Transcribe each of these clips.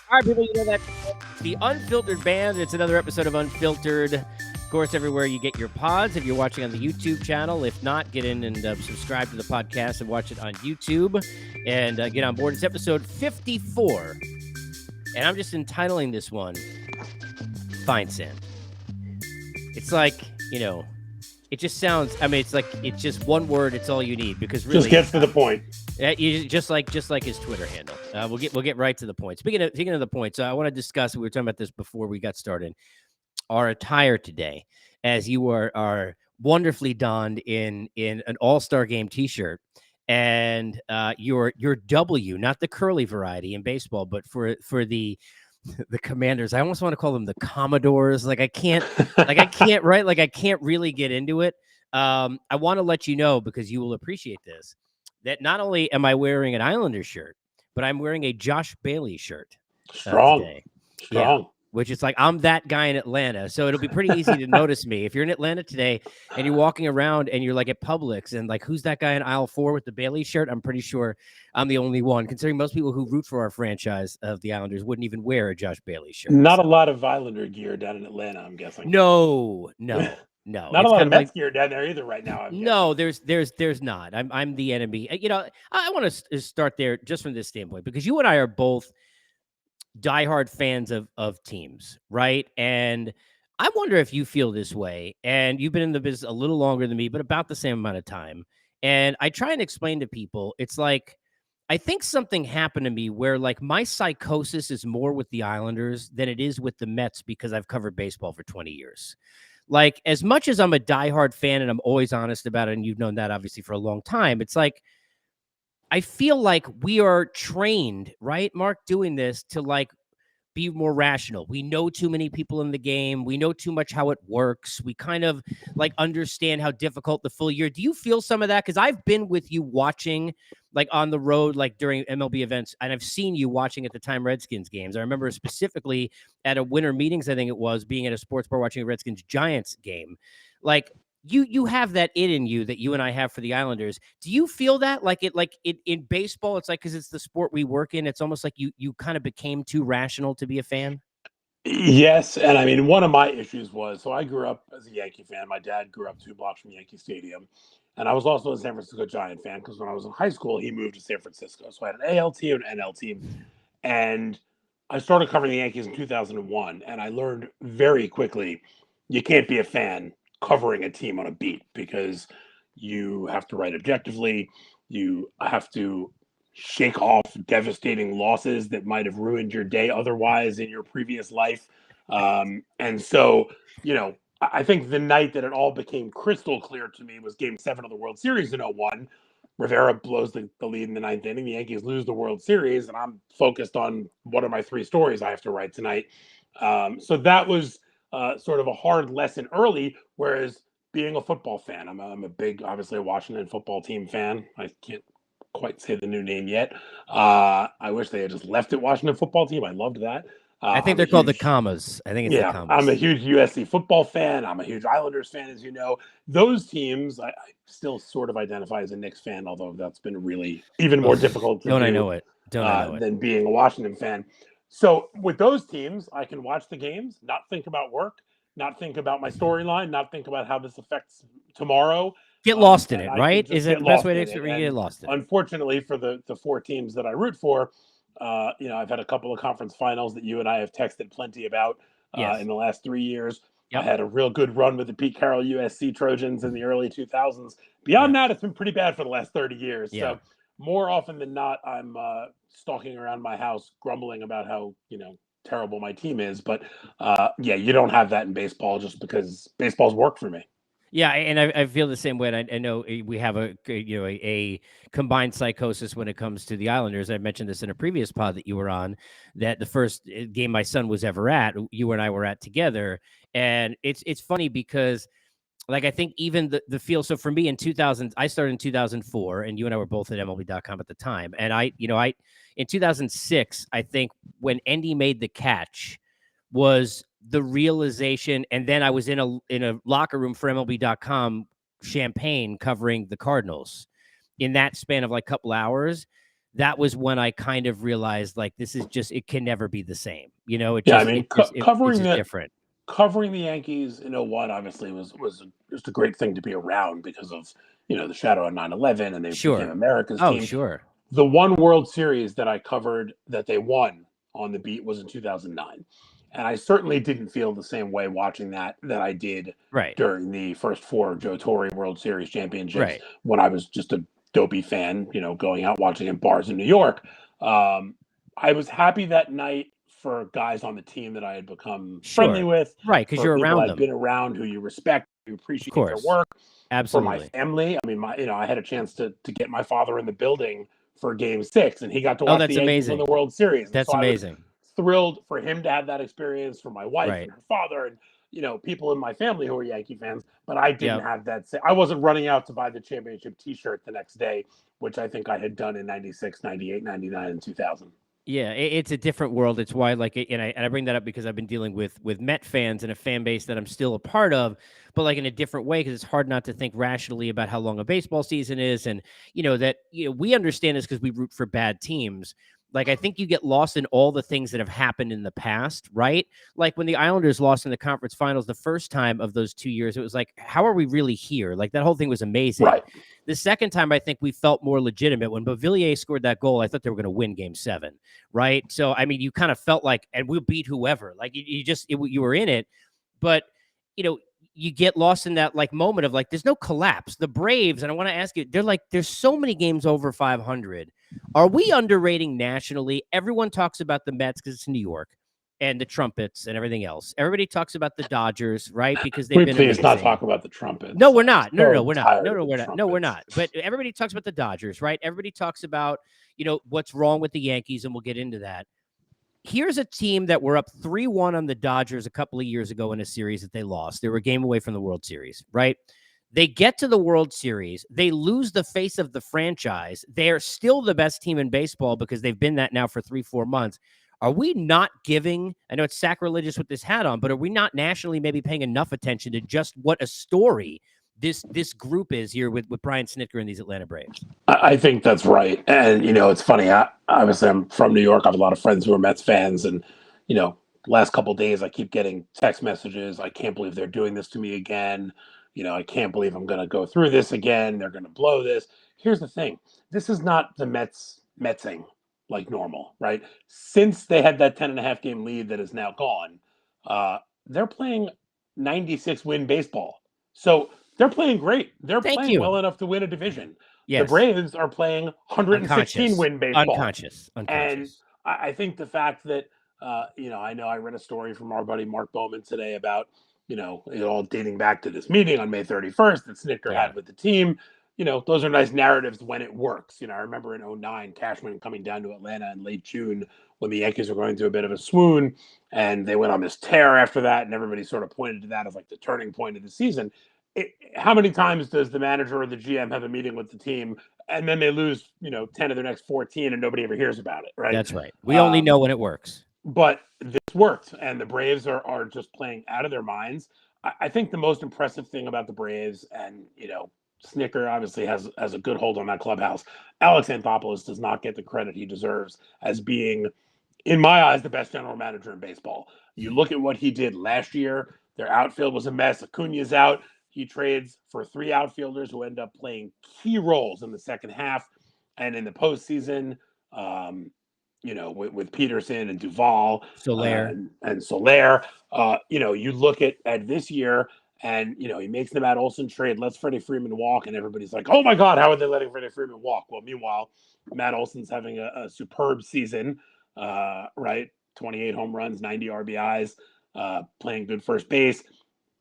All right, people, you know that the Unfiltered Band. It's another episode of Unfiltered. Of course, everywhere you get your pods. If you're watching on the YouTube channel, if not, get in and subscribe to the podcast and watch it on YouTube and get on board. It's episode 54, and I'm just entitling this one Feinsand. It's like, it just sounds. I mean, it's just one word. It's all you need because really, just gets to the point. Just like his Twitter handle. We'll get right to the point. Speaking of the points, I want to discuss. We were talking about this before we got started. Our attire today, as you are wonderfully donned in an All-Star Game T-shirt, and your W, not the curly variety in baseball, but for the Commanders. I almost want to call them the Commodores. I can't really get into it. I want to let you know, because you will appreciate this, that not only am I wearing an Islanders shirt, but I'm wearing a Josh Bailey shirt today. Strong. Yeah, which is like I'm that guy in Atlanta. So it'll be pretty easy to notice me. If you're in Atlanta today and you're walking around and you're like at Publix and like, who's that guy in aisle 4 with the Bailey shirt? I'm pretty sure I'm the only one, considering most people who root for our franchise of the Islanders wouldn't even wear a Josh Bailey shirt. Not a lot of Islander gear down in Atlanta, I'm guessing. No. Not a lot of Mets gear down there either right now. No, there's not. I'm the enemy. I want to start there just from this standpoint, because you and I are both diehard fans of teams, right? And I wonder if you feel this way, and you've been in the business a little longer than me, but about the same amount of time. And I try and explain to people, it's like, I think something happened to me where like my psychosis is more with the Islanders than it is with the Mets, because I've covered baseball for 20 years. Like, as much as I'm a diehard fan and I'm always honest about it, and you've known that obviously for a long time, it's like, I feel like we are trained, right, Mark, doing this to like be more rational. We know too many people in the game. We know too much how it works. We kind of like understand how difficult the full year. Do you feel some of that? Because I've been with you watching like on the road, like during MLB events, and I've seen you watching at the time Redskins games. I remember specifically at a winter meetings, I think it was, being at a sports bar watching a Redskins Giants game. Like, you have that in you that you and I have for the Islanders. Do you feel that like it in baseball? It's like, because it's the sport we work in, it's almost like you kind of became too rational to be a fan. Yes, and I mean, one of my issues was, so I grew up as a Yankee fan. My dad grew up 2 blocks from Yankee Stadium, and I was also a San Francisco Giant fan because when I was in high school, he moved to San Francisco. So I had an AL team and an NL team, and I started covering the Yankees in 2001, and I learned very quickly you can't be a fan covering a team on a beat because you have to write objectively. You have to shake off devastating losses that might have ruined your day otherwise in your previous life. And so, I think the night that it all became crystal clear to me was Game 7 of the World Series in '01. Rivera blows the lead in the 9th inning. The Yankees lose the World Series, and I'm focused on what are my 3 stories I have to write tonight. So that was sort of a hard lesson early, whereas being a football fan, I'm a big, obviously, a Washington football team fan. I can't quite say the new name yet. I wish they had just left it Washington football team. I loved that. I think they're called the Commas. I think it's the Commas. I'm a huge USC football fan. I'm a huge Islanders fan, as you know. Those teams, I still sort of identify as a Knicks fan, although that's been really even more difficult to do than being a Washington fan. So with those teams, I can watch the games, not think about work, not think about my storyline, not think about how this affects tomorrow. Get lost in it, right? Is it the best way to get lost in it? Unfortunately, for the 4 teams that I root for, I've had a couple of conference finals that you and I have texted plenty about in the last 3 years. Yep. I had a real good run with the Pete Carroll USC Trojans in the early 2000s. Beyond that, it's been pretty bad for the last 30 years. Yeah. So more often than not, I'm stalking around my house, grumbling about how, terrible my team is. But you don't have that in baseball just because baseball's work for me. Yeah, and I feel the same way. And I know we have a combined psychosis when it comes to the Islanders. I mentioned this in a previous pod that you were on, that the first game my son was ever at, you and I were at together. And it's funny because, like, I think even the feel. So for me in 2000, I started in 2004, and you and I were both at MLB.com at the time. And I in 2006, I think when Endy made the catch was the realization, and then I was in a locker room for MLB.com Champaign covering the Cardinals in that span of like a couple hours. that was when I kind of realized like this is just it can never be the same. You know, Yeah, I mean, it's just different. covering the Yankees in '01 obviously was just a great thing to be around because of the shadow of 9/11, and they became Sure. America's Oh, team. sure. The one World Series that I covered that they won on the beat was in 2009. And I certainly didn't feel the same way watching that I did Right. during the first four Joe Torre World Series championships Right. when I was just a dopey fan, going out watching in bars in New York. Um, I was happy that night for guys on the team that I had become friendly Sure. with, Right, because for you're people around I'd them. been around who you respect, you Of appreciate their course. work. For my Absolutely. family, I mean, I had a chance to get my father in the building for Game 6, and he got to Oh, watch the that's Yankees win the amazing. World Series, and That's so I was amazing. thrilled for him to have that experience, for my wife Right. and her father, and people in my family who are Yankee fans. But I didn't Yep. have that. I wasn't running out to buy the championship T-shirt the next day, which I think I had done in '96, '98, '99, and 2000. Yeah, it's a different world. It's why, like, and I bring that up because I've been dealing with Met fans and a fan base that I'm still a part of, but like in a different way because it's hard not to think rationally about how long a baseball season is, and that we understand this because we root for bad teams. Like, I think you get lost in all the things that have happened in the past, right? Like when the Islanders lost in the conference finals the first time of those 2 years, it was like, how are we really here? Like that whole thing was amazing. Right. The second time, I think we felt more legitimate when Beauvillier scored that goal. I thought they were going to win Game 7, right? So I mean, you kind of felt like, and we'll beat whoever. Like you were in it, but you know, you get lost in that like moment of like, there's no collapse. The Braves, and I want to ask you, they're like, there's so many games over 500. Are we underrating nationally? Everyone talks about the Mets because it's New York and the Trumpets and everything else. Everybody talks about the Dodgers, right? Because they've We been please not amazing. talk about the No, trumpets. we're I'm not. No, no, no, so we're not. tired No, of no, the we're not. No, we're trumpets. not. But everybody talks about the Dodgers, right? Everybody talks about, what's wrong with the Yankees, and we'll get into that. Here's a team that were up 3-1 on the Dodgers a couple of years ago in a series that they lost. They were a game away from the World Series, right? They get to the World Series. They lose the face of the franchise. They're still the best team in baseball because they've been that now for 3-4 months. Are we not giving, I know it's sacrilegious with this hat on, but are we not nationally maybe paying enough attention to just what a story this group is here with Brian Snitker and these Atlanta Braves? I think that's right. And, it's funny. Obviously, I'm from New York. I have a lot of friends who are Mets fans. And, you know, last couple of days, I keep getting text messages. I can't believe they're doing this to me again. I can't believe I'm going to go through this again. They're going to blow this. Here's the thing, this is not the Metsing like normal, right? Since they had that 10.5 game lead that is now gone, they're playing 96 win baseball. So they're playing great. They're Thank playing you. well enough to win a division. The Yes. Braves are playing 116 Unconscious. win baseball. Unconscious. And Unconscious. I think the fact that, I know I read a story from our buddy Mark Bowman today about, it all dating back to this meeting on May 31st that Snitker Yeah. had with the team. Those are nice narratives when it works. I remember in '09, Cashman coming down to Atlanta in late June when the Yankees were going through a bit of a swoon, and they went on this tear after that, and everybody sort of pointed to that as like the turning point of the season. How many times does the manager or the GM have a meeting with the team and then they lose, 10 of their next 14 and nobody ever hears about it, right? That's right. We only Um, know when it works. but this worked, and the Braves are just playing out of their minds. I think the most impressive thing about the Braves, and Snicker obviously has a good hold on that clubhouse. Alex Anthopoulos does not get the credit he deserves as being, in my eyes, the best general manager in baseball. You look at what he did last year. Their outfield was a mess. Acuna's out. He trades for three outfielders who end up playing key roles in the second half and in the postseason. With Peterson and Duvall Soler. and Soler. You look at this year, and he makes the Matt Olson trade, lets Freddie Freeman walk, and everybody's like, "Oh my God, how are they letting Freddie Freeman walk?" Well, meanwhile, Matt Olson's having a superb season, right? 28 home runs, 90 RBIs, playing good first base.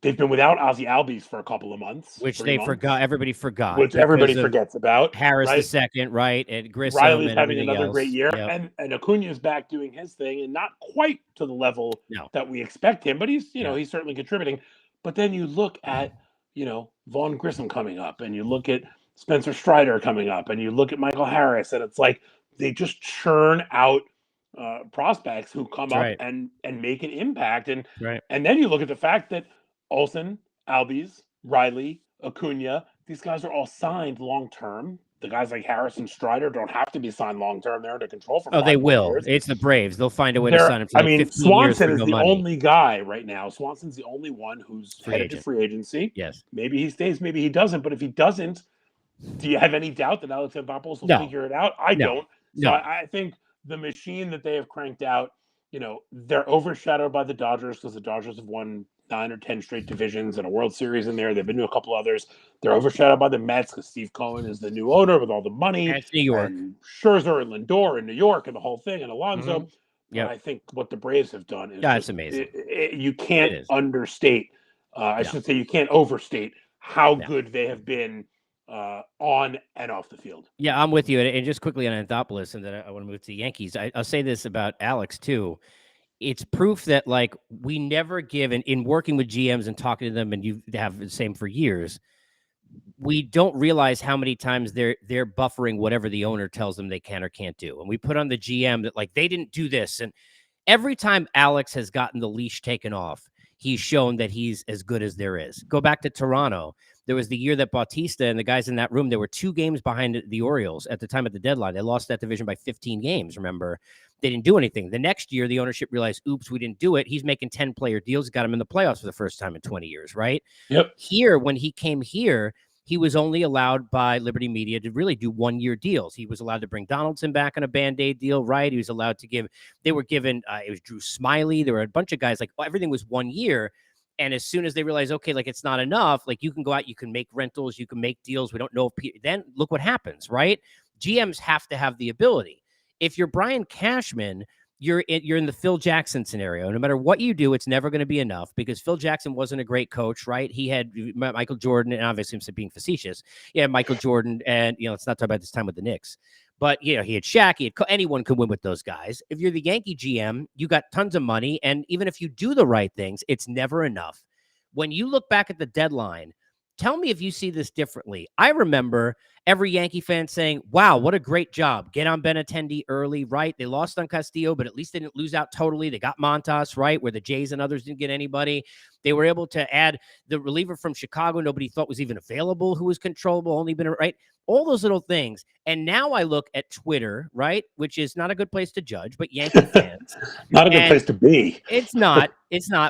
They've been without Ozzie Albies for a couple of months, Which 3 months, everybody forgot which everybody because of forgets about, Harris the right? second, right? And Grissom Riley's and having everything another great else. year, Yep. and Acuna's back doing his thing, and not quite to the level No. that we expect him, but he's Yeah. he's certainly contributing. But then you look at Vaughn Grissom coming up, and you look at Spencer Strider coming up, and you look at Michael Harris, and it's like they just churn out prospects who come That's up right. and make an impact, and That's right. and then you look at the fact that Olson, Albies, Riley, Acuna, these guys are all signed long term. the guys like Harrison Strider don't have to be signed long term. They're under control for Oh, they 5 more will. years. It's the Braves. They'll find a way to sign him for I like mean, 15 years Swanson for is no the money. only guy right now. Swanson's the only one who's Free headed to agent. free agency. Yes. Maybe he stays, maybe he doesn't. But if he doesn't, do you have any doubt that Alex Anthopoulos will No. figure it out? I No. don't. So No. I think the machine that they have cranked out, they're overshadowed by the Dodgers because the Dodgers have won 9 or 10 straight divisions and a World Series in there. They've been to a couple others. They're overshadowed by the Mets because Steve Cohen is the new owner with all the money, And it's New York. and Scherzer and Lindor in New York and the whole thing, and Alonso. Mm-hmm. But Yep. I think what the Braves have done is That's just amazing. you can't It is. understate. I No. should say you can't overstate how No. good they have been on and off the field. Yeah, I'm with you. And just quickly on Anthopoulos, and then I want to move to the Yankees. I'll say this about Alex too. It's proof that like we never give in working with GMs and talking to them, and you have the same for years. We don't realize how many times they're buffering whatever the owner tells them they can or can't do. And we put on the GM that like they didn't do this. And every time Alex has gotten the leash taken off, he's shown that he's as good as there is. Go back to Toronto. There was the year that Bautista and the guys in that room, they were 2 games behind the Orioles at the time of the deadline. They lost that division by 15 games, remember? They didn't do anything. The next year, the ownership realized, oops, we didn't do it. He's making 10-player deals, got him in the playoffs for the first time in 20 years, right? Yep. Here, when he came here, he was only allowed by Liberty Media to really do 1-year deals. He was allowed to bring Donaldson back on a Band-Aid deal, right? He was allowed to give, they were given, it was Drew Smiley. There were a bunch of guys, like everything was 1 year. And as soon as they realized, okay, like it's not enough, like you can go out, you can make rentals, you can make deals. We don't know if then look what happens, right? GMs have to have the ability. If you're Brian Cashman, you're in the Phil Jackson scenario. No matter what you do, it's never going to be enough because Phil Jackson wasn't a great coach, right? He had Michael Jordan, and obviously I'm being facetious. Yeah, Michael Jordan, and let's not talk about this time with the Knicks. But he had Shaq. Anyone could win with those guys. If you're the Yankee GM, you got tons of money, and even if you do the right things, it's never enough. When you look back at the deadline, tell me if you see this differently. I remember every Yankee fan saying, wow, what a great job. Get on Benintendi early, right? They lost on Castillo, but at least they didn't lose out totally. They got Montas, right, where the Jays and others didn't get anybody. They were able to add the reliever from Chicago nobody thought was even available, who was controllable, only been, right? All those little things. And now I look at Twitter, right, which is not a good place to judge, but Yankee fans. Not a good place to be. It's not.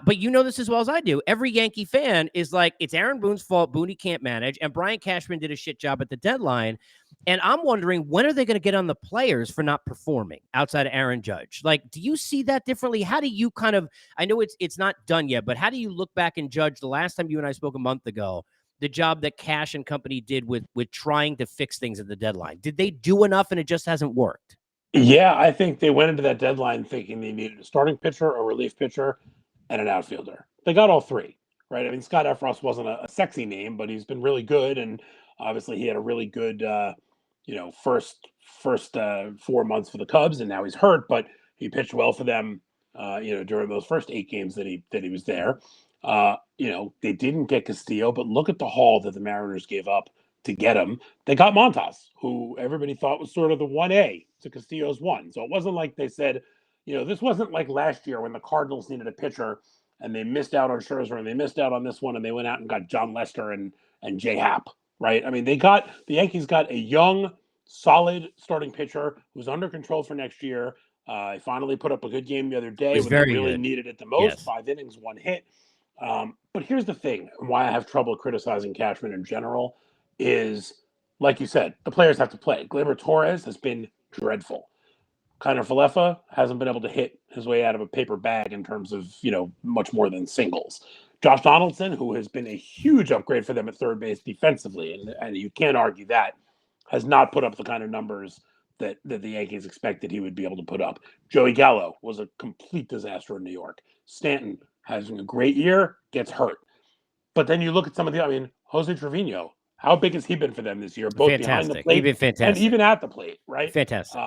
But you know this as well as I do. Every Yankee fan is like, it's Aaron Boone's fault. Boone can't manage. And Brian Cashman did a shit job at the deadline. And I'm wondering, when are they going to get on the players for not performing outside of Aaron Judge? Like, do you see that differently? How do you kind of, I know it's not done yet, but how do you look back and judge the last time you and I spoke a month ago, the job that Cash and company did with trying to fix things at the deadline? Did they do enough and it just hasn't worked? Yeah, I think they went into that deadline thinking they needed a starting pitcher, a relief pitcher, and an outfielder. They got all 3, right? I mean, Scott Efros wasn't a sexy name, but he's been really good, and obviously he had a really good, first 4 months for the Cubs, and now he's hurt, but he pitched well for them, during those first 8 games that he was there. They didn't get Castillo, but look at the haul that the Mariners gave up to get him. They got Montas, who everybody thought was sort of the 1A to Castillo's 1. So it wasn't like they said, this wasn't like last year when the Cardinals needed a pitcher and they missed out on Scherzer and they missed out on this one and they went out and got John Lester and Jay Happ, right? I mean, the Yankees got a young, solid starting pitcher who's under control for next year. He finally put up a good game the other day when they really needed it the most. Yes. 5 innings, 1 hit. But here's the thing, why I have trouble criticizing Cashman in general is, like you said, the players have to play. Gleyber Torres has been dreadful. Kiner Falefa hasn't been able to hit his way out of a paper bag in terms of, much more than singles. Josh Donaldson, who has been a huge upgrade for them at third base defensively, and you can't argue that, has not put up the kind of numbers that the Yankees expected he would be able to put up. Joey Gallo was a complete disaster in New York. Stanton having a great year, gets hurt. But then you look at some of Jose Trevino, how big has he been for them this year? Both behind the plate and even at the plate, right? Fantastic.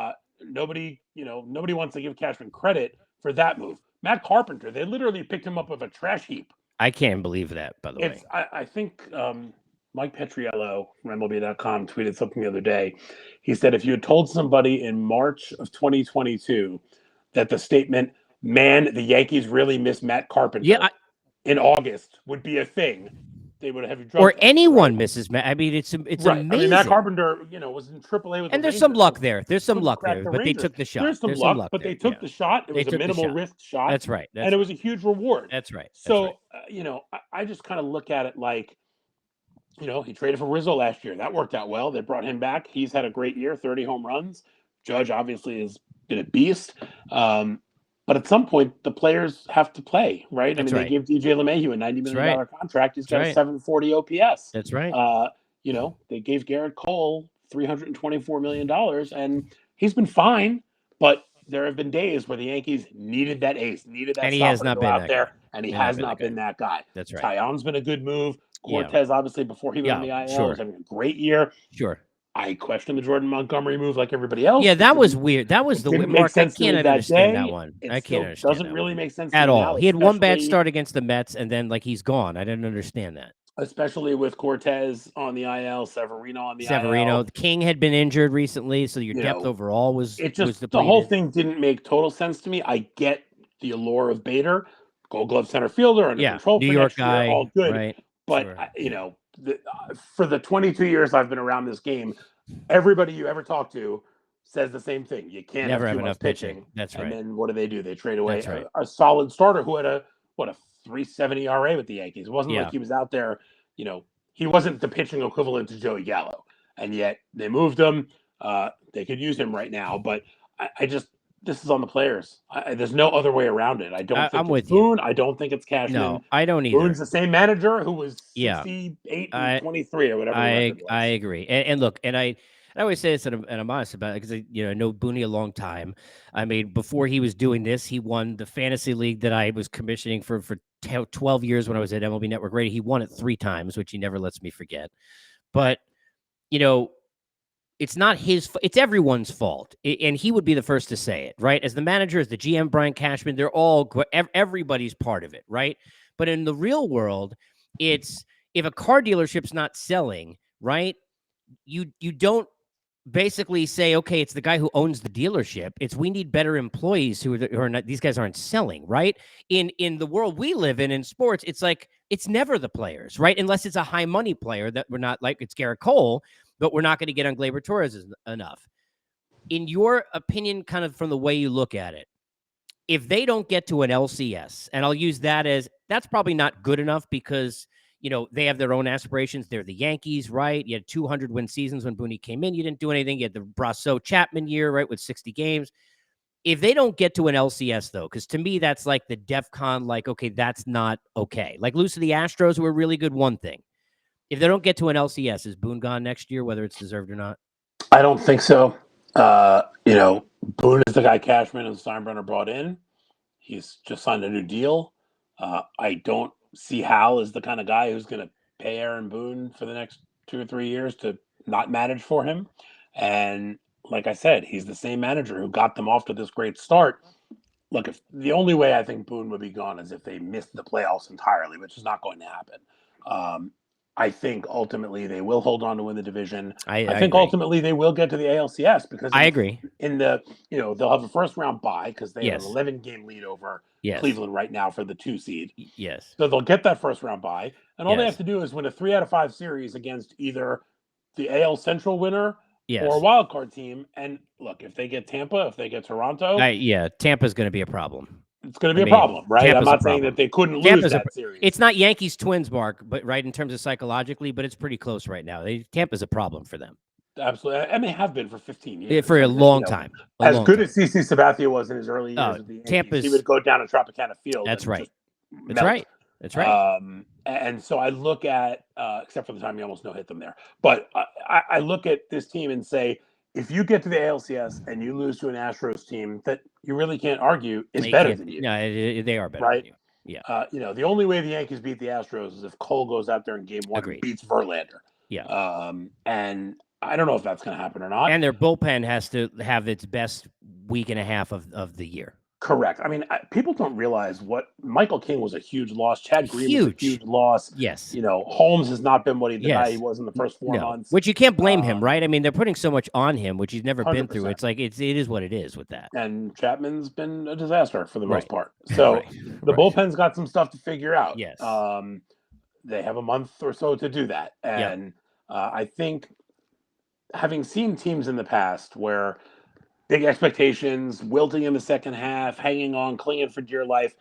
Nobody wants to give Cashman credit for that move. Matt Carpenter, they literally picked him up of a trash heap. I can't believe that, by the way. I think Mike Petriello from MLB.com tweeted something the other day. He said, if you had told somebody in March of 2022 that the statement, man, the Yankees really miss Matt Carpenter in August would be a thing, they would have heavy drug Or tests, right? anyone misses. I mean, it's Right. I mean, Matt amazing. Carpenter, was in AAA with the And there's some Rangers luck and there. There's some couldn't luck crack there, the but they Rangers. took the shot. There's some There's some luck, luck but they there. Yeah, took the shot. It they was a took the minimal shot. risk shot, That's right. and That's it was right. a huge reward. That's right. That's right. So, I just kind of look at it like, he traded for Rizzo last year. That worked out well. They brought him back. He's had a great year, 30 home runs. Judge obviously has been a beast. But at some point, the players have to play, right? I That's mean, they right. gave DJ LeMahieu a $90 That's million right. contract. He's That's got a right. 740 OPS. That's right. They gave Garrett Cole $324 million, and he's been fine. But there have been days where the Yankees needed that ace, needed that And he has stopper to not go been out that guy. there, and he He has has not been that guy. That's right. Taillon's been a good move. Yeah. Cortez, obviously, before he went on the IL, was having a great year. Sure. I question the Jordan Montgomery move like everybody else. Yeah, that was weird. That was the didn't make Mark. I sense to can't me that understand that day. one. It I can't still understand doesn't that really one make sense to at me all. now. He had one bad start against the Mets, and then he's gone. I didn't understand that. Especially with Cortez on the IL, Severino on the Severino, IL. the King had been injured recently, so your depth overall was depleted. The whole thing didn't make total sense to me. I get the allure of Bader, Gold Glove center fielder, under control New for York next guy, year, all good. right? But for the 22 years I've been around this game, everybody you ever talk to says the same thing. You can't Never have have too much enough pitching. That's right. And then what do? They trade away right. a solid starter who had a 3.70 ERA with the Yankees. It wasn't like he was out there, he wasn't the pitching equivalent to Joey Gallo. And yet they moved him. They could use him right now, but this is on the players. There's no other way around it. I don't think it's Boone. I don't think it's Cashman. No, I don't either. Boone's the same manager who was 68 and 23 or whatever the record was. I agree. And look, and I always say this, and I'm honest about it, because I know Booney a long time. I mean, before he was doing this, he won the fantasy league that I was commissioning for 12 years when I was at MLB Network Radio. He won it 3 times, which he never lets me forget. But it's not it's everyone's fault. And he would be the first to say it, right? As the manager, as the GM, Brian Cashman, everybody's part of it, right? But in the real world, it's if a car dealership's not selling, right? You don't basically say, okay, it's the guy who owns the dealership. It's we need better employees who are not, these guys aren't selling, right? In the world we live in sports, it's like, it's never the players, right? Unless it's a high money player that we're not like, it's Garrett Cole, but we're not going to get on Gleyber Torres enough. In your opinion, kind of from the way you look at it, if they don't get to an LCS, and I'll use that as, that's probably not good enough because, they have their own aspirations. They're the Yankees, right? You had 200 win seasons when Booney came in. You didn't do anything. You had the Brasso Chapman year, right, with 60 games. If they don't get to an LCS, though, because to me, that's like the DEFCON, like, okay, that's not okay. Like lose to the Astros, who are really good, one thing. If they don't get to an LCS, is Boone gone next year, whether it's deserved or not? I don't think so. Boone is the guy Cashman and Steinbrenner brought in. He's just signed a new deal. I don't see Hal as the kind of guy who's going to pay Aaron Boone for the next 2 or 3 years to not manage for him. And like I said, he's the same manager who got them off to this great start. Look, if the only way I think Boone would be gone is if they missed the playoffs entirely, which is not going to happen. I think ultimately they will hold on to win the division. I think agree. Ultimately they will get to the ALCS because I agree. They'll have a first round bye because they have an 11-game lead over Cleveland right now for the 2 seed. Yes. So they'll get that first round bye, and all they have to do is win a 3 out of 5 series against either the AL Central winner or a wild card team. And look, if they get Tampa, if they get Toronto, Tampa's going to be a problem. It's going to be a problem, right? Tampa's I'm not saying that they couldn't lose that series. It's not Yankees Twins, Mark, but right in terms of psychologically, but it's pretty close right now. Tampa's a problem for them. Absolutely, and they have been for 15 years. For a long time. As good as CC Sabathia was in his early years with the Yankees, he would go down to Tropicana Field. That's right. That's right. And so I look at, except for the time he almost no hit them there, but I look at this team and say, if you get to the ALCS and you lose to an Astros team that you really can't argue is better than you. No, they are better than you. Yeah. The only way the Yankees beat the Astros is if Cole goes out there in game 1 and beats Verlander. Yeah. And I don't know if that's going to happen or not. And their bullpen has to have its best week and a half of the year. Correct. I mean, people don't realize what Michael King was a huge loss. Chad Green was a huge loss. Yes. Holmes has not been what the guy he was in the first 4 months. Which you can't blame him, right? I mean, they're putting so much on him, which he's never 100%. been through. It's like it is what it is with that. And Chapman's been a disaster for the most part. So the bullpen's got some stuff to figure out. Yes. They have a month or so to do that. Yep. And I think having seen teams in the past where big expectations, wilting in the second half, hanging on, clinging for dear life,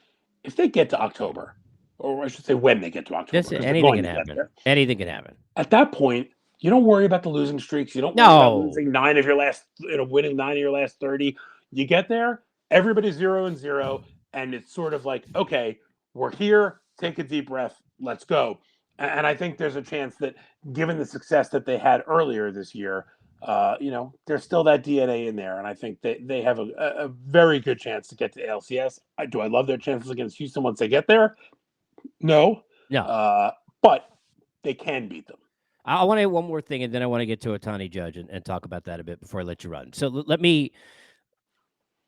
if they get to October, or I should say when they get to October, This because they're anything going can to get happen. there, Anything can happen. at that point, you don't worry about the losing streaks. You don't worry about No. losing nine of your last, winning nine of your last 30. You get there, everybody's 0-0, and it's sort of like, okay, we're here. Take a deep breath. Let's go. And I think there's a chance that, given the success that they had earlier this year, there's still that DNA in there, and I think they have a very good chance to get to ALCS. Do I love their chances against Houston once they get there? No, No. uh, but they can beat them. I want to add one more thing, and then I want to get to Otani Judge and talk about that a bit before I let you run. So let me,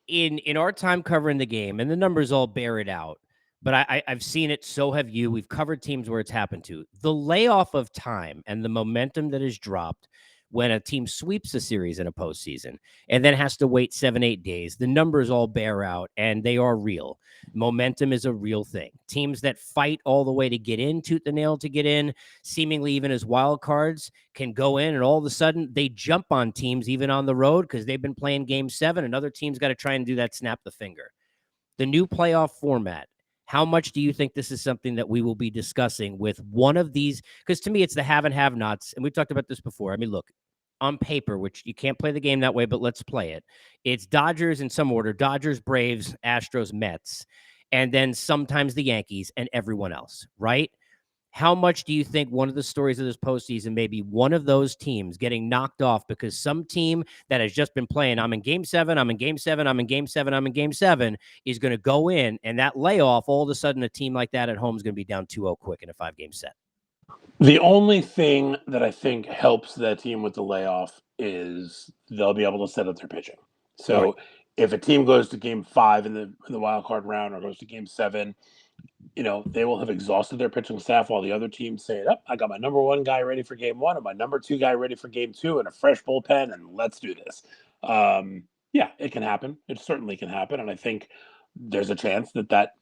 in our time covering the game, and the numbers all bear it out, but I've seen it, so have you. We've covered teams where it's happened to. The layoff of time and the momentum that is dropped when a team sweeps a series in a postseason and then has to wait 7-8 days, the numbers all bear out, and they are real. Momentum is a real thing. Teams that fight all the way to get in, tooth and nail to get in, seemingly even as wild cards, can go in, and all of a sudden they jump on teams even on the road because they've been playing game 7. Another team's got to try and do that snap the finger. The new playoff format, how much do you think this is something that we will be discussing with one of these? Because to me, it's the have and have nots. And we've talked about this before. I mean, look, on paper, which you can't play the game that way, but let's play it. It's Dodgers in some order: Dodgers, Braves, Astros, Mets, and then sometimes the Yankees and everyone else, right? How much do you think one of the stories of this postseason may be one of those teams getting knocked off because some team that has just been playing, I'm in game 7, I'm in game 7, I'm in game 7, I'm in game 7, is going to go in, and that layoff, all of a sudden, a team like that at home is going to be down 2-0 quick in a 5-game set? The only thing that I think helps that team with the layoff is they'll be able to set up their pitching. Right. So if a team goes to game 5 in the wild card round, or goes to game 7, they will have exhausted their pitching staff, while the other teams say, "Up, I got my number 1 guy ready for game 1 and my number 2 guy ready for game 2 and a fresh bullpen, and let's do this." Yeah, it can happen. It certainly can happen, and I think there's a chance that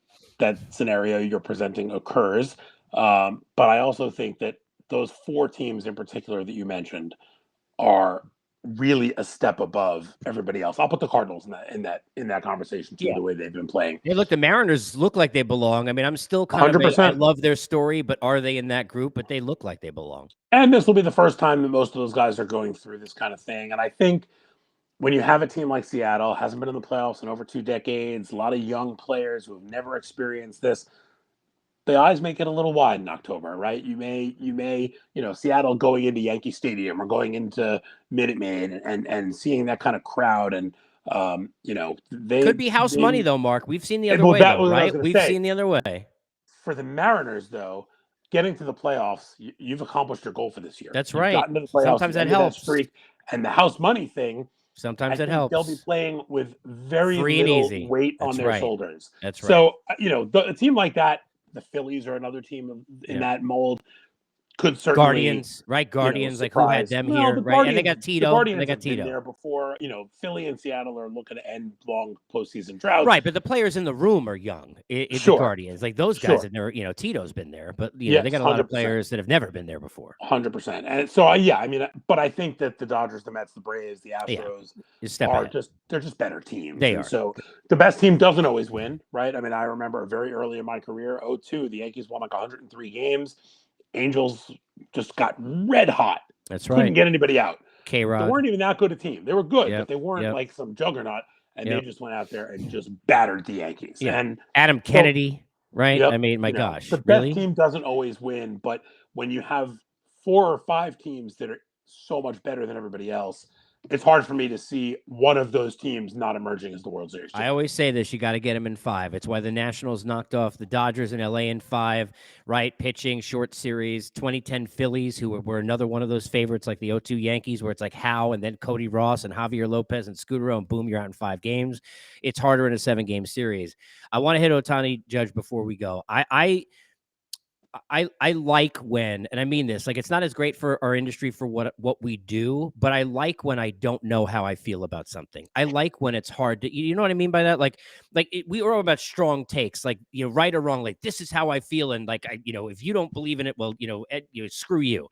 scenario you're presenting occurs. But I also think that those 4 teams in particular that you mentioned are really a step above everybody else. I'll put the Cardinals in that conversation too, Yeah. the way they've been playing. Hey, look, the Mariners look like they belong. I mean, I'm still kind of I 100%. love their story, but are they in that group? But they look like they belong. And this will be the first time that most of those guys are going through this kind of thing. And I think when you have a team like Seattle, hasn't been in the playoffs in over 2 decades, a lot of young players who have never experienced this, the eyes may get a little wide in October, right? You may, Seattle going into Yankee Stadium or going into Minute Maid, and seeing that kind of crowd, and Could be house money, they though, Mark. We've seen the other well, way, that though, was what I was right? going to We've say. seen the other way. For the Mariners, though, getting to the playoffs, you've accomplished your goal for this year. That's You've right. gotten to the playoffs. Sometimes You've that ended that helps. streak, and the house money thing, I Sometimes that think they'll be helps. playing with very Free and little easy. weight on That's their right. shoulders. That's right. So, a team like that, the Phillies are another team in Yeah. that mold, could certainly, Guardians, right? Guardians, like who had surprise. them Well, here, the right? And they Guardians, got the Tito. And they Guardians got have been Tito. there before. Philly and Seattle are looking to end long postseason droughts. Right, but the players in the room are young. The Sure, Guardians, like those guys sure. have never, Tito's been there, but they Yes, got a lot of 100%. players that have never been there before. 100%. And so, yeah, I mean, but I think that the Dodgers, the Mets, the Braves, the Yeah, Astros you step are ahead. they're just better teams. They And are. so the best team doesn't always win, right? I mean, I remember very early in my career, 02, the Yankees won like 103 games. Angels just got red hot. That's Couldn't right. get anybody out. They K-Rod. weren't even that good a team. They were good, but Yep. they weren't Yep. like some juggernaut. And they Yep. just went out there and just battered the Yankees. Yeah. And Adam so, Kennedy, right? I yep, mean, my the gosh, best really? team doesn't always win, but when you have 4 or 5 teams that are so much better than everybody else, it's hard for me to see one of those teams not emerging as the World Series I champion. always say this: you got to get them in 5. It's why the Nationals knocked off the Dodgers in LA in 5, right? Pitching short series. 2010 Phillies, who were another one of those favorites, like the 02 Yankees, where it's like Howe and then Cody Ross and Javier Lopez and Scudero, and boom, you're out in 5 games. It's harder in a 7-game series. I want to hit Otani Judge before we go. I like when, and I mean this, like it's not as great for our industry for what we do, but I like when I don't know how I feel about something. I like when it's hard to, you know what I mean by that? We were all about strong takes, like, right or wrong, like this is how I feel, and like if you don't believe in it, well, screw you.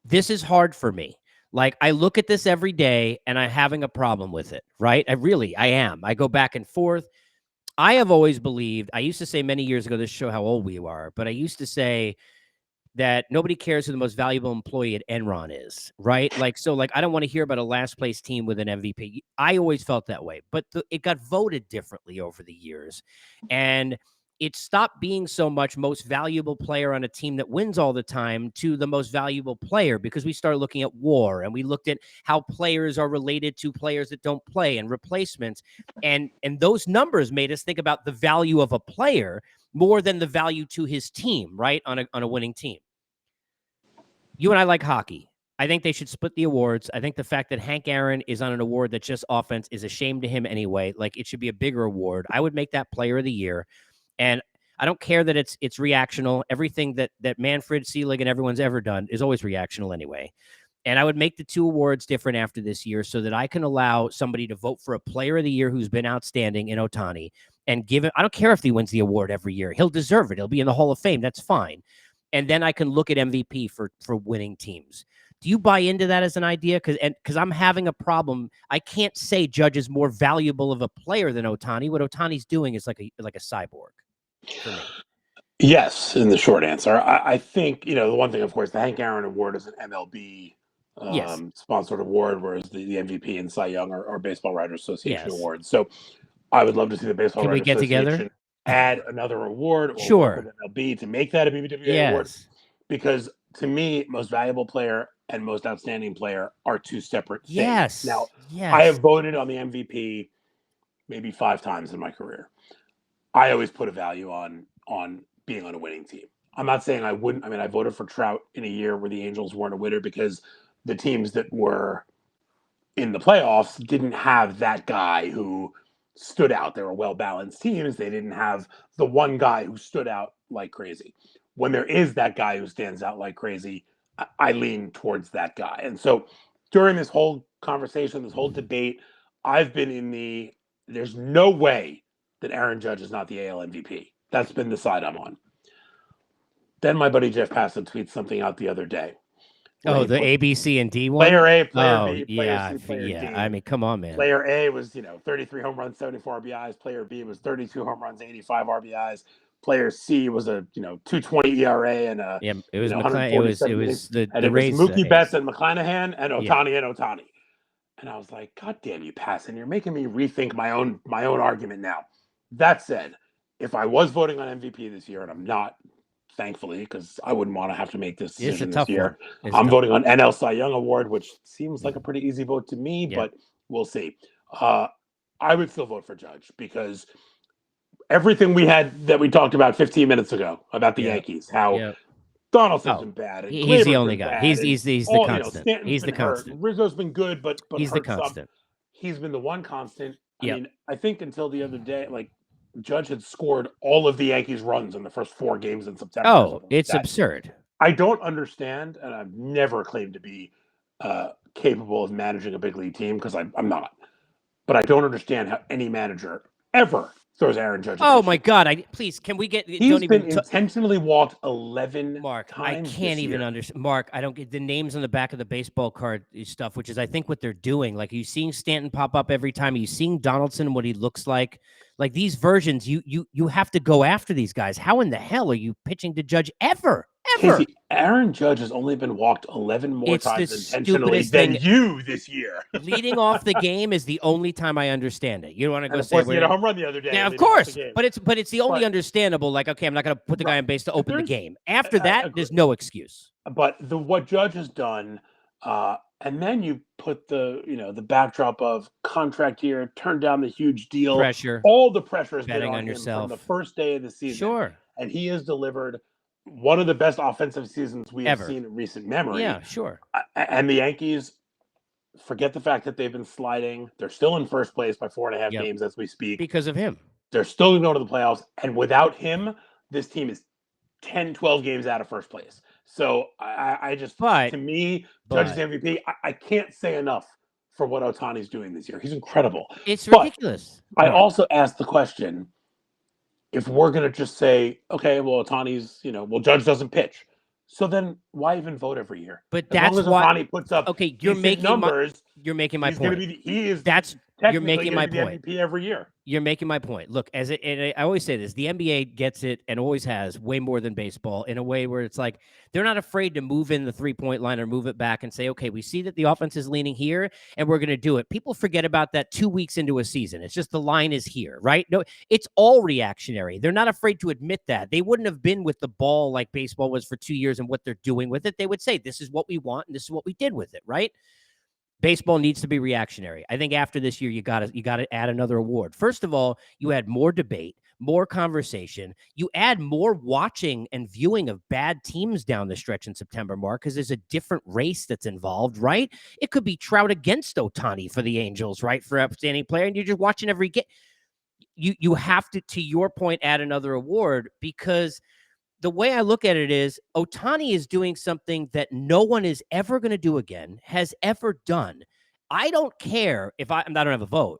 This is hard for me. Like I look at this every day, and I'm having a problem with it. Right? I am. I go back and forth. I have always believed, I used to say many years ago, this show how old we are, but I used to say that nobody cares who the most valuable employee at Enron is, right? Like, I don't want to hear about a last place team with an MVP. I always felt that way, but it got voted differently over the years. And it stopped being so much most valuable player on a team that wins all the time to the most valuable player, because we started looking at WAR, and we looked at how players are related to players that don't play and replacements. And those numbers made us think about the value of a player more than the value to his team, right? On a winning team. You and I like hockey. I think they should split the awards. I think the fact that Hank Aaron is on an award that's just offense is a shame to him anyway. Like, it should be a bigger award. I would make that player of the year. And I don't care that it's reactional. Everything that Manfred, Selig, and everyone's ever done is always reactional anyway. And I would make the two awards different after this year so that I can allow somebody to vote for a player of the year who's been outstanding in Ohtani and give it. I don't care if he wins the award every year. He'll deserve it. He'll be in the Hall of Fame. That's fine. And then I can look at MVP for winning teams. Do you buy into that as an idea? Because I'm having a problem. I can't say Judge is more valuable of a player than Ohtani. What Ohtani's doing is like a cyborg for me. Yes, in the short answer. I think, the one thing, of course, the Hank Aaron Award is an MLB Yes. sponsored award, whereas the MVP and Cy Young are Baseball Writers Association Yes. awards. So I would love to see the Baseball Can we Writers get together? Association add another award or work with Sure. MLB to make that a BBWA award, Yes. because to me, most valuable player and most outstanding player are two separate things. Now, Yes. I Yes. have voted on the MVP maybe 5 times in my career. I always put a value on being on a winning team. I'm not saying I wouldn't. I mean, I voted for Trout in a year where the Angels weren't a winner because the teams that were in the playoffs didn't have that guy who stood out. They were well balanced teams. They didn't have the one guy who stood out like crazy. When there is that guy who stands out like crazy, I lean towards that guy. And so during this whole conversation, this whole debate, I've been in there's no way that Aaron Judge is not the AL MVP. That's been the side I'm on. Then my buddy Jeff Passan tweets something out the other day where Oh, he the put A, B, C, and D one? player A, player Oh, B, player yeah. C, player Yeah. I D. mean, come on, man. Player A was, 33 home runs, 74 RBIs. Player B was 32 home runs, 85 RBIs. Player C was a 2.20 ERA and a Yeah, it was McClanahan. It 147 innings. was the And the it was Rays Mookie Betts ace. and McClanahan and Yeah. Ohtani. And I was like, God damn you, Passan, you're making me rethink my own argument now. That said, if I was voting on MVP this year, and I'm not, thankfully, because I wouldn't want to have to make this It's a decision this tough one. year, It's I'm tough. voting on NL Cy Young Award, which seems Yeah. like a pretty easy vote to me, Yeah. but we'll see. I would still vote for Judge because everything that we talked about 15 minutes ago about the Yeah. Yankees, how Yeah. Donaldson's Oh, been bad and he's the Glaber's only been guy. bad and He's the all constant. Stanton's He's the been hurt. constant. Rizzo's been good, but He's the hurt some. constant. He's been the one constant. I Yep. mean, I think until the other day, like Judge had scored all of the Yankees' runs in the first 4 games in September or Oh, something like it's that. absurd. I don't understand, and I've never claimed to be capable of managing a big league team because I'm not. But I don't understand how any manager ever throws Aaron Judge a Oh pitch. my God! Please, can we get? He's been intentionally walked 11 Mark, I times can't this even year. understand. Mark, I don't get the names on the back of the baseball card stuff, which is, I think, what they're doing. Like, are you seeing Stanton pop up every time? Are you seeing Donaldson, what he looks like? Like, these versions, you have to go after these guys. How in the hell are you pitching to Judge ever? Ever? Casey, Aaron Judge has only been walked 11 more It's the times intentionally stupidest than thing. you this year. Leading off the game is the only time I understand it. You don't want to And go of say course, he we're had a in. home run the other day Yeah, of leading off the course, game. but it's the only But- understandable. Like, okay, I'm not going to put the guy on base to open the game. After that, there's no excuse. But what Judge has done, and then you put the backdrop of contract year, turn down the huge deal, Pressure. all the pressure has been Betting on on him yourself. from the first day of the season. Sure. And he has delivered one of the best offensive seasons we have Ever. seen in recent memory. Yeah, sure. And the Yankees, forget the fact that they've been sliding. They're still in first place by 4.5 Yep. games as we speak. Because of him. They're still going to the playoffs. And without him, this team is 10, 12 games out of first place. So I just, But to me, Judge's but MVP, I can't say enough for what Otani's doing this year. He's incredible. it's But ridiculous, I Mark. also asked the question, if we're going to just say, okay, well, Otani's, well, Judge doesn't pitch. So then why even vote every year? But As long that's as what. Otani puts up Okay, decent numbers, you're making my he's going to point. be, he is That's You're technically making going my to be the point. MVP every year. You're making my point. Look, and I always say this: the NBA gets it and always has way more than baseball in a way where it's like they're not afraid to move in the 3-point line or move it back and say, okay, we see that the offense is leaning here and we're going to do it. People forget about that 2 weeks into a season. It's just the line is here, right? No, it's all reactionary. They're not afraid to admit that. They wouldn't have been with the ball like baseball was for 2 years and what they're doing with it. They would say, this is what we want and this is what we did with it, right? Baseball needs to be reactionary. I think after this year, you got to add another award. First of all, you add more debate, more conversation. You add more watching and viewing of bad teams down the stretch in September, Mark, because there's a different race that's involved, right? It could be Trout against Otani for the Angels, right, for outstanding player, and you're just watching every game. You have to your point, add another award because the way I look at it is Otani is doing something that no one is ever going to do again, has ever done. I don't care if I don't have a vote.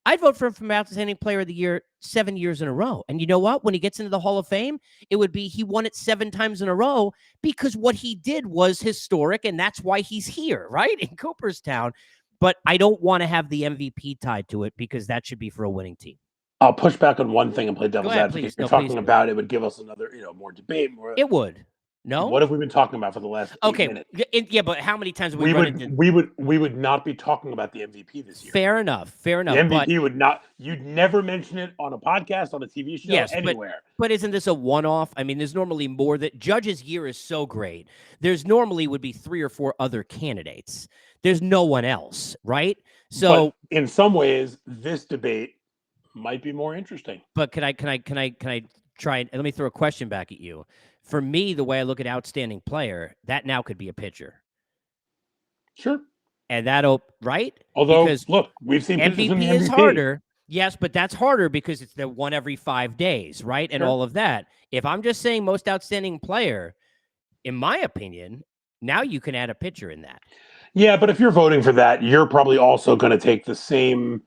I'd vote for him for outstanding player of the year 7 years in a row. And you know what? When he gets into the Hall of Fame, it would be he won it 7 times in a row because what he did was historic, and that's why he's here, right? In Cooperstown. But I don't want to have the MVP tied to it because that should be for a winning team. I'll push back on one thing and play Go devil's ahead, advocate. please. You're No, please talking do. about it would give us another, more debate, more. It would. No? What have we been talking about for the last 8 Okay. minutes? Yeah, but how many times have we We run would into we would not be talking about the MVP this year. Fair enough. Fair The enough. But MVP would not. You'd never mention it on a podcast, on a TV show, yes, anywhere. but isn't this a one-off? I mean, there's normally more that Judge's year is so great. There's normally would be 3 or 4 other candidates. There's no one else, right? So, but in some ways, this debate might be more interesting. but can I try and let me throw a question back at you? For me, the way I look at outstanding player, that now could be a pitcher. Sure. And that'll right? Although, Because look, we've seen pitchers in the MVP is MVP. harder. Yes, but that's harder because it's the one every 5 days, right? And Sure. all of that. If I'm just saying most outstanding player, in my opinion, now you can add a pitcher in that. Yeah, but if you're voting for that, you're probably also going to take the same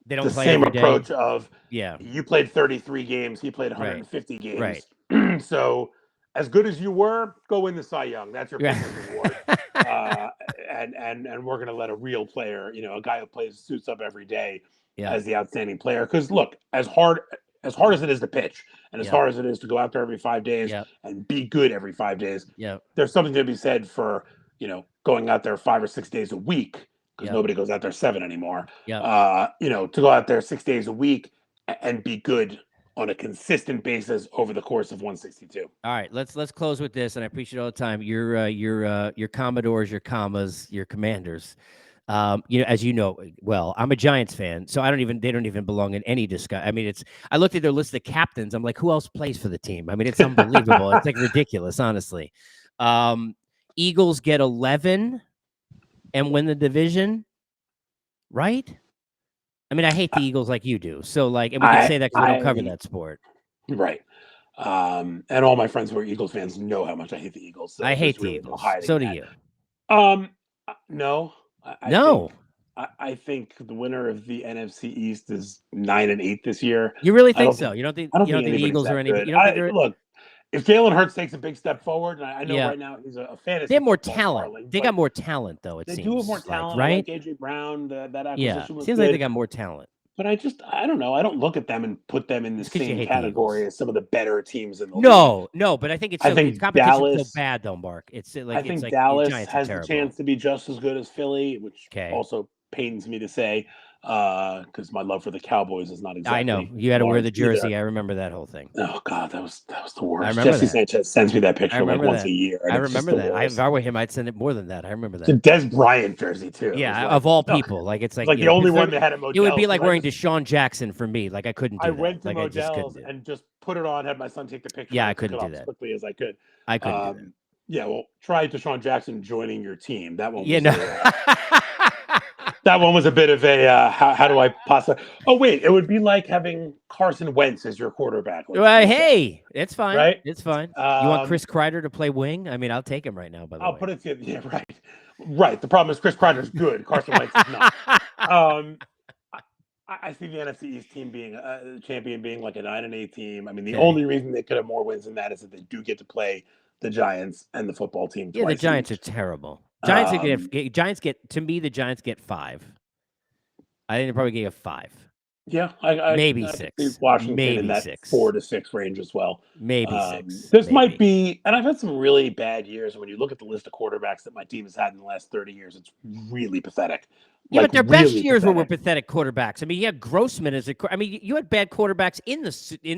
They don't play every approach day. of Yeah. you played 33 games, he played 150 Right. games. So as good as you were, go win the Cy Young. That's your pitcher's award. And we're going to let a real player, a guy who suits up every day as the outstanding player. Because look, as hard as it is to pitch, and as hard as it is to go out there every 5 days and be good every 5 days, there's something to be said for going out there 5 or 6 days a week, because nobody goes out there 7 anymore. To go out there 6 days a week and be good on a consistent basis over the course of 162. All right, let's close with this, and I appreciate all the time. Your Commodores, your commas, your Commanders. As you know, well, I'm a Giants fan, so they don't even belong in any discussion. I mean, I looked at their list of captains. I'm like, who else plays for the team? I mean, it's unbelievable. It's like ridiculous, honestly. Eagles get 11 and win the division, right? I mean, I hate the Eagles like you do. So, and we can say that because we don't cover that sport. Right. And all my friends who are Eagles fans know how much I hate the Eagles. So I hate the Eagles. So do you. No. I think the winner of the NFC East is 9-8 this year. You really think so? You don't think the Eagles are any? Look, if Jalen Hurts takes a big step forward, and I know right now he's a fantasy. They have more talent. They got more talent, though. They do have more talent, right? Like AJ Brown, that acquisition was seems good. like they got more talent. But I don't know. I don't look at them and put them in the same category as some of the better teams in the league. No, but I think competition's so bad, though, Mark. I think Dallas has the chance to be just as good as Philly, which also pains me to say, because my love for the Cowboys is not exactly. I know you had to wear the jersey. Either. I remember that whole thing. Oh God, that was the worst. I remember Jesse Sanchez sends me that picture once a year. I remember that. If I were him, I'd send it more than that. I remember that. It's a Des Bryant jersey too. Yeah, of all people, it's like the only one that had a Modell's. It would be like wearing Deshaun Jackson for me. Like I couldn't do that. I went to Modell's and just put it on. Had my son take the picture. Yeah, I couldn't do that as quickly as I could. I couldn't do that. Yeah, well, try Deshaun Jackson joining your team. That won't. Yeah, no. That one was a bit of a how do I possibly? Oh wait, it would be like having Carson Wentz as your quarterback. Well, Let's say, hey, it's fine. right? It's fine. You want Um, Chris Kreider to play wing? I mean, I'll take him right now, by the I'll way. put it to you. Yeah, right, right. The problem is Chris Kreider's good. Carson Wentz is not. Um, I see the NFC East team being champion being like a 9-8 team. I mean, the Okay. only reason they could have more wins than that is that they do get to play the Giants and the football team Yeah, the twice Giants are each. terrible. Giants are Um, Giants get to me. The Giants get 5. I think they probably get a 5, yeah, maybe I could see 6, Washington in maybe that 6, 4 to 6 range as well. maybe 6, This might maybe. be, and I've had some really bad years. When you look at the list of quarterbacks that my team has had in the last 30 years, it's really pathetic. Yeah, Like but their best really years were pathetic. pathetic quarterbacks. I mean, you had Grossman as a. I mean, you had bad quarterbacks in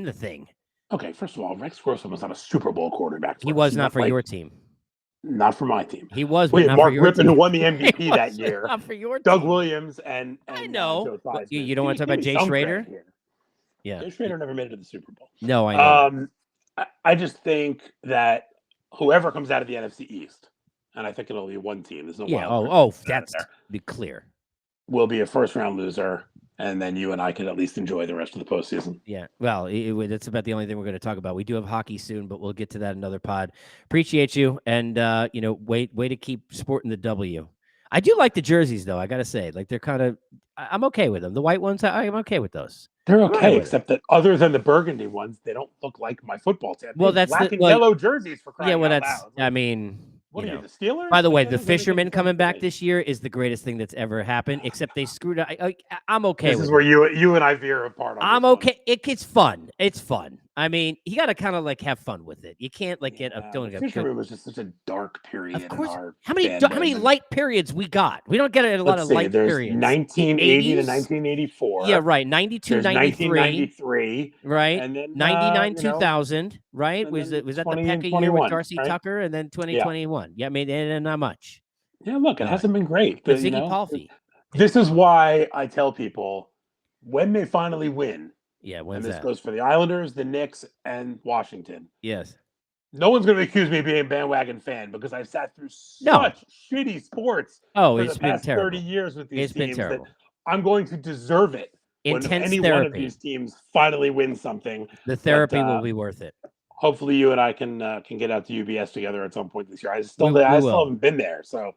the thing. Okay, first of all, Rex Grossman was not a Super Bowl quarterback He for us. He was not won for your team. not for my team. He was, We but had not for Mark your Rippon who team. won the He MVP that was, but year. not for your Doug team. Williams and I Joe know. What, Theismann. you don't want to talk about Give me Jay some Schrader? credit here. Yeah. Jay Schrader never made it to the Super Bowl. No, I know. I just think that whoever comes out of the NFC East, and I think it'll be one team. There's no Yeah. wild card Oh, out of that's there. be clear. Will be a first round loser, and then you and I can at least enjoy the rest of the postseason. Yeah. Well, that's about the only thing we're going to talk about. We do have hockey soon, but we'll get to that another pod. Appreciate you, and way to keep sporting the W. I do like the jerseys, though. I got to say, like they're kind of. I'm okay with them. The white ones, I'm okay with those. They're I'm all right okay, with it. except that other than the burgundy ones, they don't look like my football team. They Well, have that's black the and well, yellow jerseys for yeah. crying Well, out that's. loud. I Like, mean, what are you, the By Steelers? the Like way, that the doesn't make any fisherman sense coming to back me. this year is the greatest thing that's ever happened. Except they screwed up. I'm okay This is with where it. you and I veer apart on I'm this one. okay. It's fun. It's fun. I mean, you got to kind of like have fun with it. You can't like get a Yeah, don't the get good. fisherman was just such a dark Of period in course. our How many fandom. And light periods we got? We don't get a lot let's of see, light there's periods. 1980 to 80s? Yeah, 1984. right. 92, There's 93, 1993, right? and then 99, 2000, right? and then Was that the 20 and Pekka year with 21, Darcy right? Tucker and then Yeah, 2021? Yeah, I mean, and not much. yeah. Look, it hasn't been great. But Ziggy Palfy. This is why I tell people when they finally win, Yeah, and when's this that? goes for the Islanders, the Knicks, and Washington. Yes. No one's going to accuse me of being a bandwagon fan because I've sat through No. such shitty sports Oh, for the it's been past 30 terrible. years with these It's been teams that terrible. I'm going to deserve it when Intense any one of therapy. these teams finally wins something. The therapy will be worth it. Hopefully, you and I can get out to UBS together at some point this year. I still We will. haven't been there, so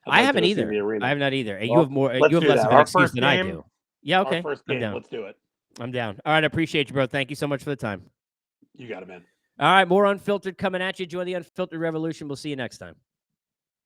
I like haven't to see either. the arena. I have not either. You Well, have more. let's You have do less that. of an excuse than I do. Yeah. Our Okay. first I'm game. down. Let's do it. I'm down. All right. I appreciate you, bro. Thank you so much for the time. You got it, man. All right. More Unfiltered coming at you. Join the Unfiltered Revolution. We'll see you next time.